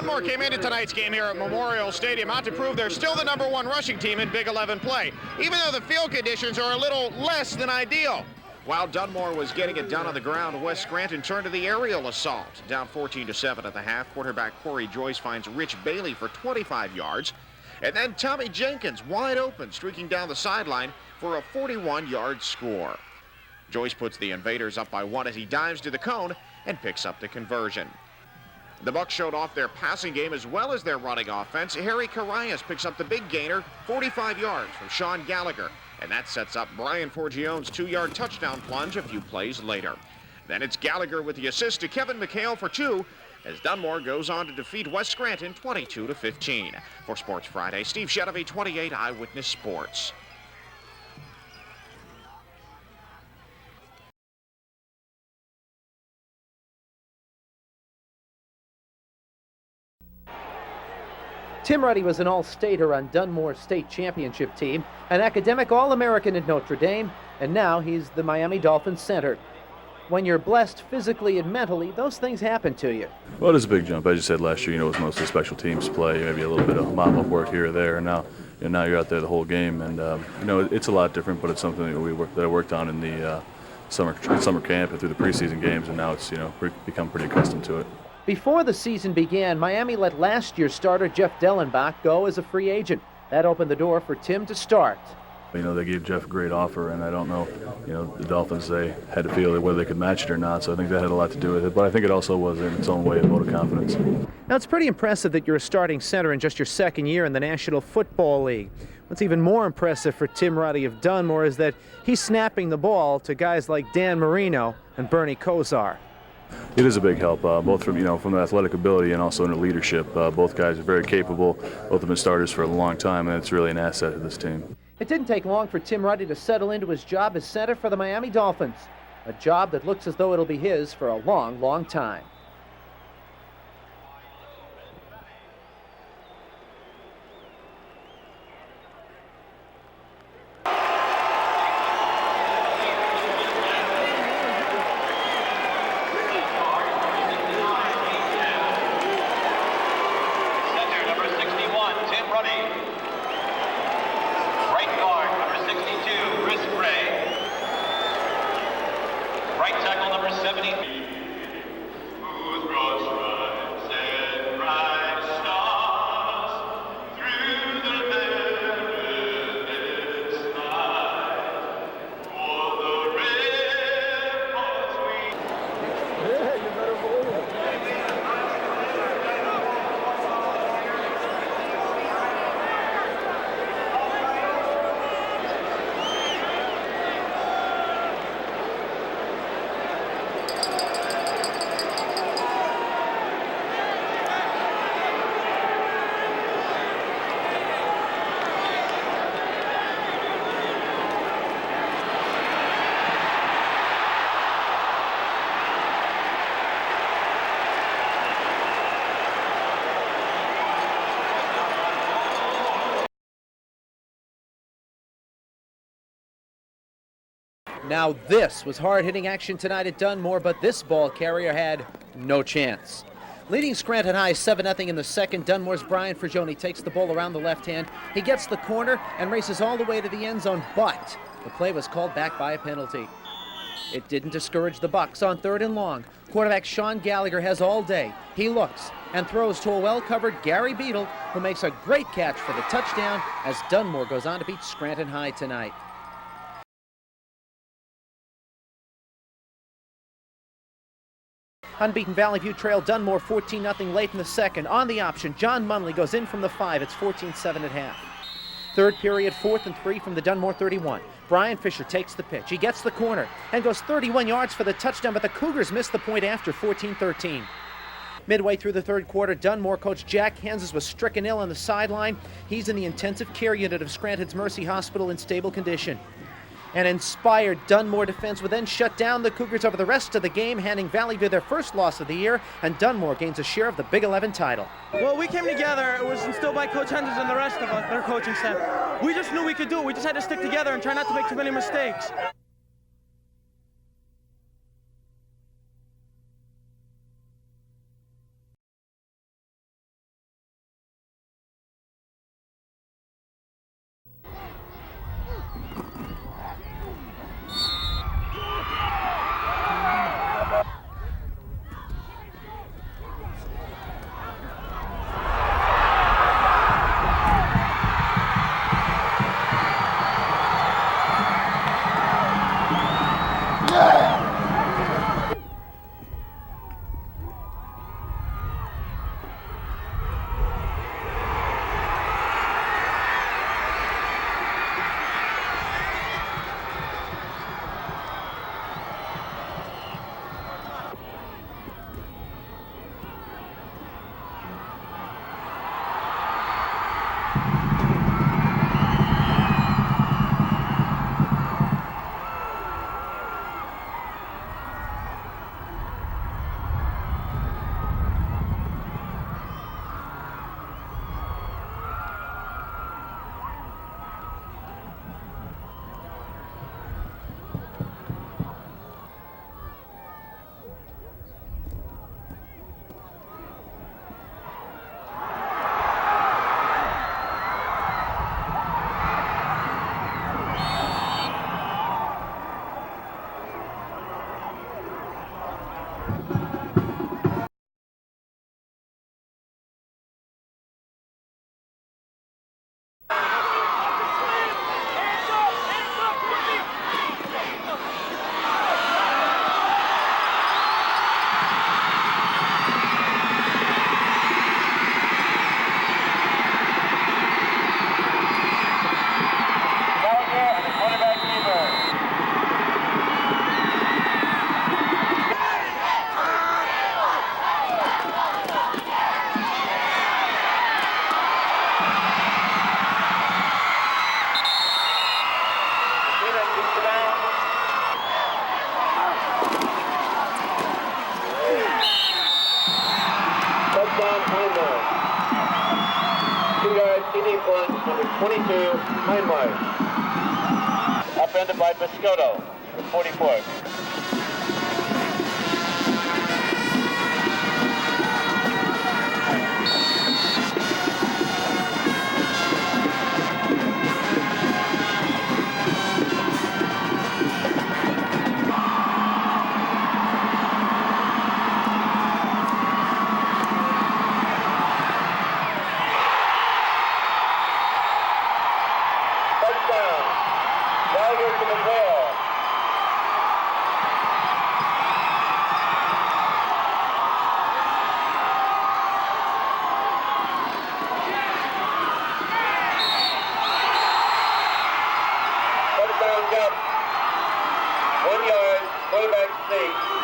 Dunmore came into tonight's game here at Memorial Stadium out to prove they're still the #1 rushing team in Big 11 play, even though the field conditions are a little less than ideal. While Dunmore was getting it done on the ground, West Scranton turned to the aerial assault. Down 14-7 at the half, quarterback Corey Joyce finds Rich Bailey for 25 yards. And then Tommy Jenkins, wide open, streaking down the sideline for a 41-yard score. Joyce puts the Invaders up by 1 as he dives to the cone and picks up the conversion. The Bucs showed off their passing game as well as their running offense. Harry Carias picks up the big gainer, 45 yards from Sean Gallagher. And that sets up Brian Forgione's 2-yard touchdown plunge a few plays later. Then it's Gallagher with the assist to Kevin McHale for 2 as Dunmore goes on to defeat West Scranton 22-15. For Sports Friday, Steve Shedovy, 28 Eyewitness Sports. Tim Ruddy was an All-Stater on Dunmore State Championship team, an academic All-American at Notre Dame, and now he's the Miami Dolphins center. When you're blessed physically and mentally, those things happen to you. Well, it is a big jump. As you said last year, it was mostly special teams play, maybe a little bit of mop-up work here or there, and now you're out there the whole game, and it's a lot different, but it's something that I worked on in the summer camp and through the preseason games, and now it's become pretty accustomed to it. Before the season began, Miami let last year's starter Jeff Dellenbach go as a free agent. That opened the door for Tim to start. They gave Jeff a great offer, and I don't know, the Dolphins, they had to feel whether they could match it or not, so I think that had a lot to do with it, but I think it also was in its own way a vote of confidence. Now, it's pretty impressive that you're a starting center in just your second year in the National Football League. What's even more impressive for Tim Ruddy of Dunmore is that he's snapping the ball to guys like Dan Marino and Bernie Kosar. It is a big help, both from the athletic ability and also in the leadership. Both guys are very capable. Both have been starters for a long time, and it's really an asset to this team. It didn't take long for Tim Ruddy to settle into his job as center for the Miami Dolphins, a job that looks as though it'll be his for a long, long time. Now this was hard-hitting action tonight at Dunmore, but this ball carrier had no chance. Leading Scranton High 7-0 in the second, Dunmore's Brian Forgione takes the ball around the left hand. He gets the corner and races all the way to the end zone, but the play was called back by a penalty. It didn't discourage the Bucs on 3rd and long. Quarterback Sean Gallagher has all day. He looks and throws to a well-covered Gary Beadle, who makes a great catch for the touchdown as Dunmore goes on to beat Scranton High tonight. Unbeaten Valley View trail Dunmore 14-0 late in the second. On the option, John Munley goes in from the 5. It's 14-7 at half. Third period, 4th and 3 from the Dunmore 31. Brian Fisher takes the pitch. He gets the corner and goes 31 yards for the touchdown, but the Cougars miss the point after 14-13. Midway through the third quarter, Dunmore coach Jack Hanses was stricken ill on the sideline. He's in the intensive care unit of Scranton's Mercy Hospital in stable condition. An inspired Dunmore defense would then shut down the Cougars over the rest of the game, handing Valley View their first loss of the year, and Dunmore gains a share of the Big 11 title. Well, we came together. It was instilled by Coach Henders and the rest of us, their coaching staff. We just knew we could do it. We just had to stick together and try not to make too many mistakes. points, number 22, Heinweiss. Upended by Biscotto, the 44.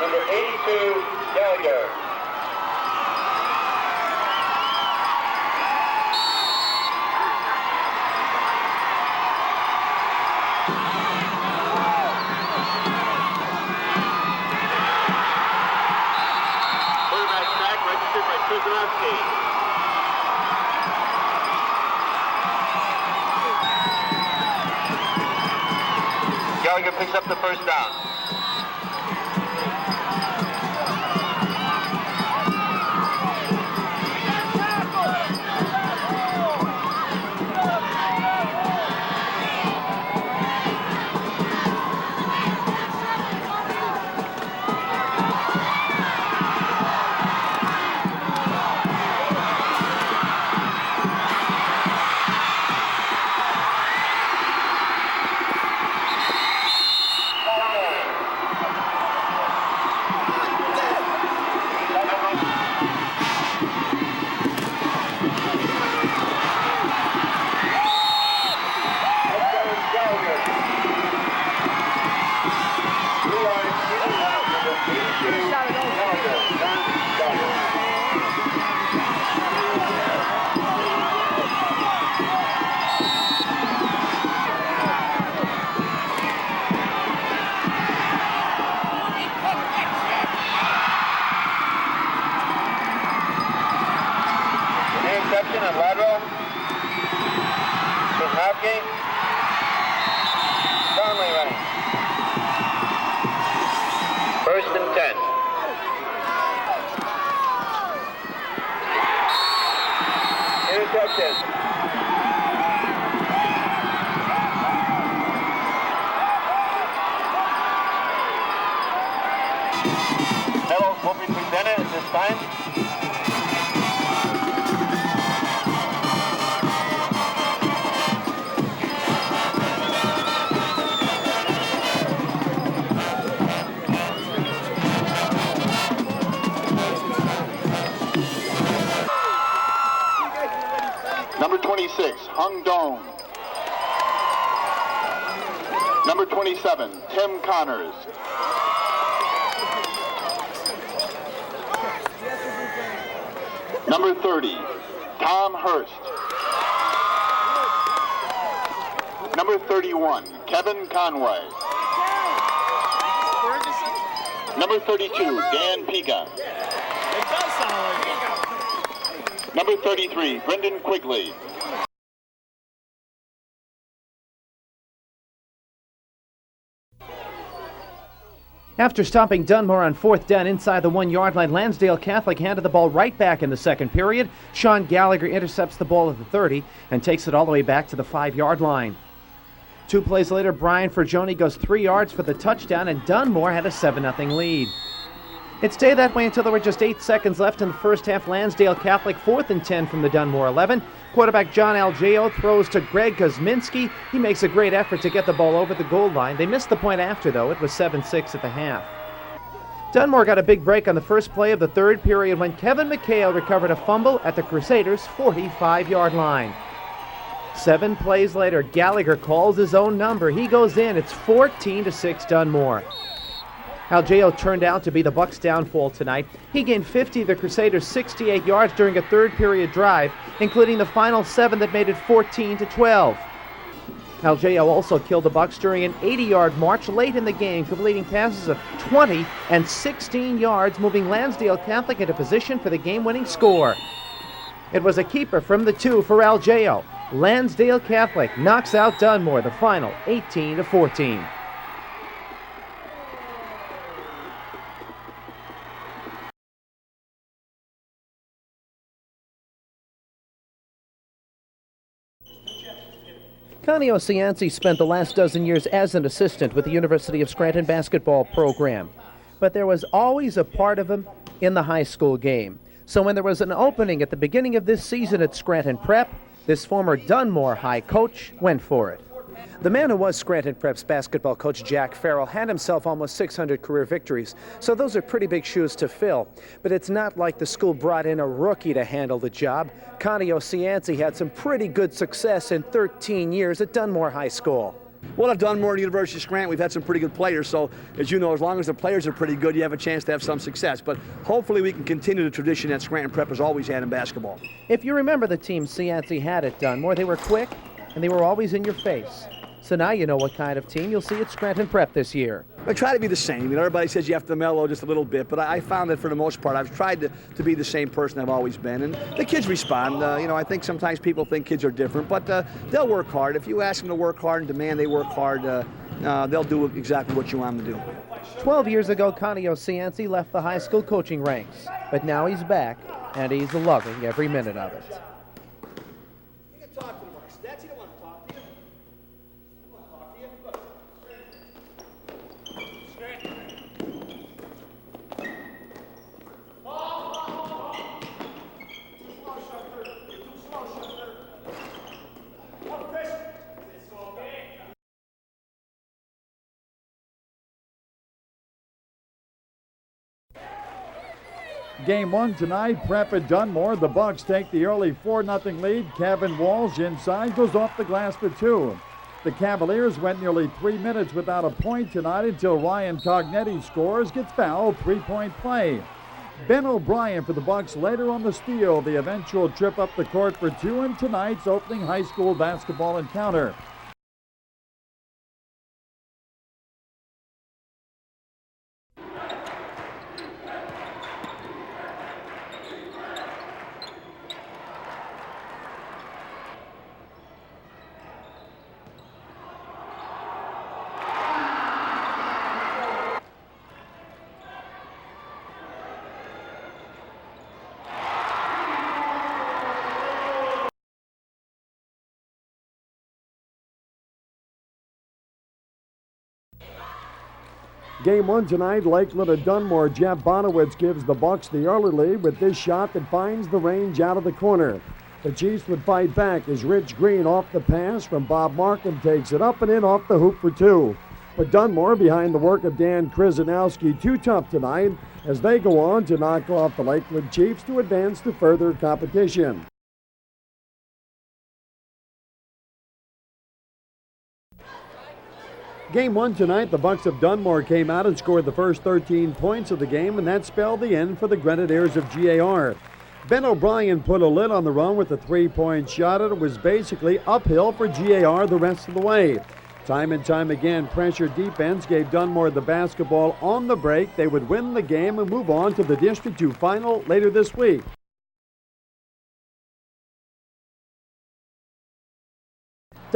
Number 82, G.A.R. Quarterback sack registered by Kuznowski. Gallagher picks up the first down. Interception and lateral. Kuznowski. Conley running. First and 10. Interception. Medals will be presented at this time. Number 26, Hung Dong. Number 27, Tim Connors. Number 30, Tom Hurst. Number 31, Kevin Conway. Number 32, Dan Piga. Number 33, Brendan Quigley. After stopping Dunmore on 4th down inside the 1-yard line, Lansdale Catholic handed the ball right back in the second period. Sean Gallagher intercepts the ball at the 30 and takes it all the way back to the 5-yard line. 2 plays later, Brian Fergione goes 3 yards for the touchdown, and Dunmore had a 7-0 lead. It stayed that way until there were just 8 seconds left in the first half. Lansdale Catholic 4th and 10 from the Dunmore 11. Quarterback John Algeo throws to Greg Kosminski. He makes a great effort to get the ball over the goal line. They missed the point after, though. It was 7-6 at the half. Dunmore got a big break on the first play of the third period when Kevin McHale recovered a fumble at the Crusaders' 45-yard line. 7 plays later, Gallagher calls his own number. He goes in. It's 14-6 Dunmore. Algeo turned out to be the Bucs' downfall tonight. He gained 50 of the Crusaders' 68 yards during a third-period drive, including the final 7 that made it 14-12. Algeo also killed the Bucs during an 80-yard march late in the game, completing passes of 20 and 16 yards, moving Lansdale Catholic into position for the game-winning score. It was a keeper from the 2 for Algeo. Lansdale Catholic knocks out Dunmore, the final 18-14. Canio Cianci spent the last dozen years as an assistant with the University of Scranton basketball program, but there was always a part of him in the high school game. So when there was an opening at the beginning of this season at Scranton Prep, this former Dunmore High coach went for it. The man who was Scranton Prep's basketball coach, G.A.R, had himself almost 600 career victories, so those are pretty big shoes to fill. But it's not like the school brought in a rookie to handle the job. Canio Cianci had some pretty good success in 13 years at Dunmore High School. Well, at Dunmore and University of Scranton, we've had some pretty good players, so as you know, as long as the players are pretty good, you have a chance to have some success. But hopefully we can continue the tradition that Scranton Prep has always had in basketball. If you remember the team Cianci had at Dunmore, they were quick and they were always in your face. So now you know what kind of team you'll see at Scranton Prep this year. I try to be the same. Everybody says you have to mellow just a little bit, but I found that for the most part, I've tried to be the same person I've always been. And the kids respond. I think sometimes people think kids are different, but they'll work hard. If you ask them to work hard and demand they work hard, they'll do exactly what you want them to do. 12 years ago, Canio Cianci left the high school coaching ranks, but now he's back, and he's loving every minute of it. You can talk to them, Stats. You don't want to talk to you. Game one tonight, Prep at Dunmore. The Bucks take the early 4-0 lead. Kevin Walsh inside goes off the glass for two. The Cavaliers went nearly 3 minutes without a point tonight until Ryan Cognetti scores, gets fouled, three-point play. Ben O'Brien for the Bucks later on the steal, the eventual trip up the court for two in tonight's opening high school basketball encounter. Game one tonight, Lakeland at Dunmore. Jeff Bonowitz gives the Bucks the early lead with this shot that finds the range out of the corner. The Chiefs would fight back as Rich Green off the pass from Bob Markham takes it up and in off the hoop for two. But Dunmore, behind the work of Dan Krzyzanowski, too tough tonight as they go on to knock off the Lakeland Chiefs to advance to further competition. Game one tonight, the Bucks of Dunmore came out and scored the first 13 points of the game, and that spelled the end for the Grenadiers of G.A.R. Ben O'Brien put a lid on the run with a three-point shot, and it was basically uphill for G.A.R. the rest of the way. Time and time again, pressure defense gave Dunmore the basketball on the break. They would win the game and move on to the District 2 final later this week.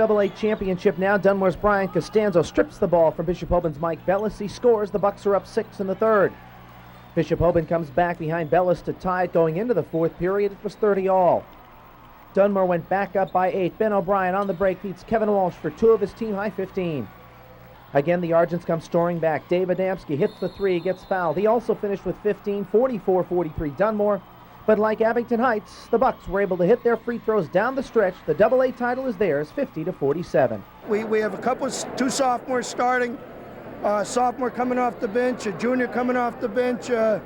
AA championship now. Dunmore's Brian Costanzo strips the ball from Bishop Hoban's Mike Bellis. He scores. The Bucks are up 6 in the third. Bishop Hoban comes back behind Bellis to tie it going into the fourth period. It was 30-all. Dunmore went back up by 8. Ben O'Brien on the break beats Kevin Walsh for 2 of his team-high 15. Again, the Argents come storming back. Dave Adamski hits the 3, gets fouled. He also finished with 15, 44-43 Dunmore. But like Abington Heights, the Bucks were able to hit their free throws down the stretch. The AA title is theirs, 50-47. We have two sophomores starting, a sophomore coming off the bench, a junior coming off the bench. Kind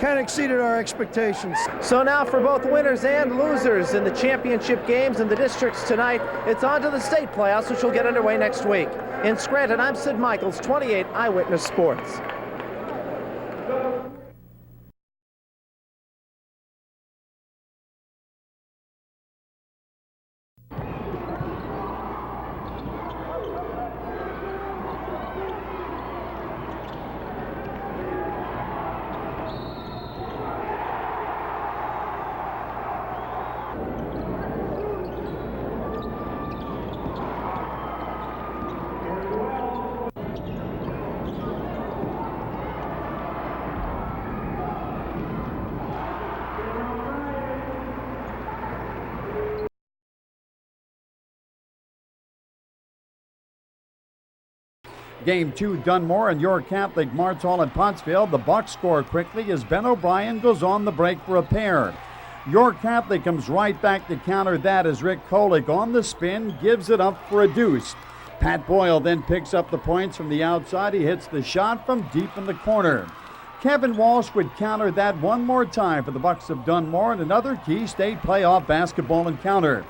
of exceeded our expectations. So now for both winners and losers in the championship games in the districts tonight, it's on to the state playoffs, which will get underway next week. In Scranton, I'm Sid Michaels, 28 Eyewitness Sports. Game 2, Dunmore and York Catholic Marts Hall at Pottsville. The Bucks score quickly as Ben O'Brien goes on the break for a pair. York Catholic comes right back to counter that as Rick Kolick on the spin gives it up for a deuce. Pat Boyle then picks up the points from the outside. He hits the shot from deep in the corner. Kevin Walsh would counter that one more time for the Bucks of Dunmore and another key state playoff basketball encounter.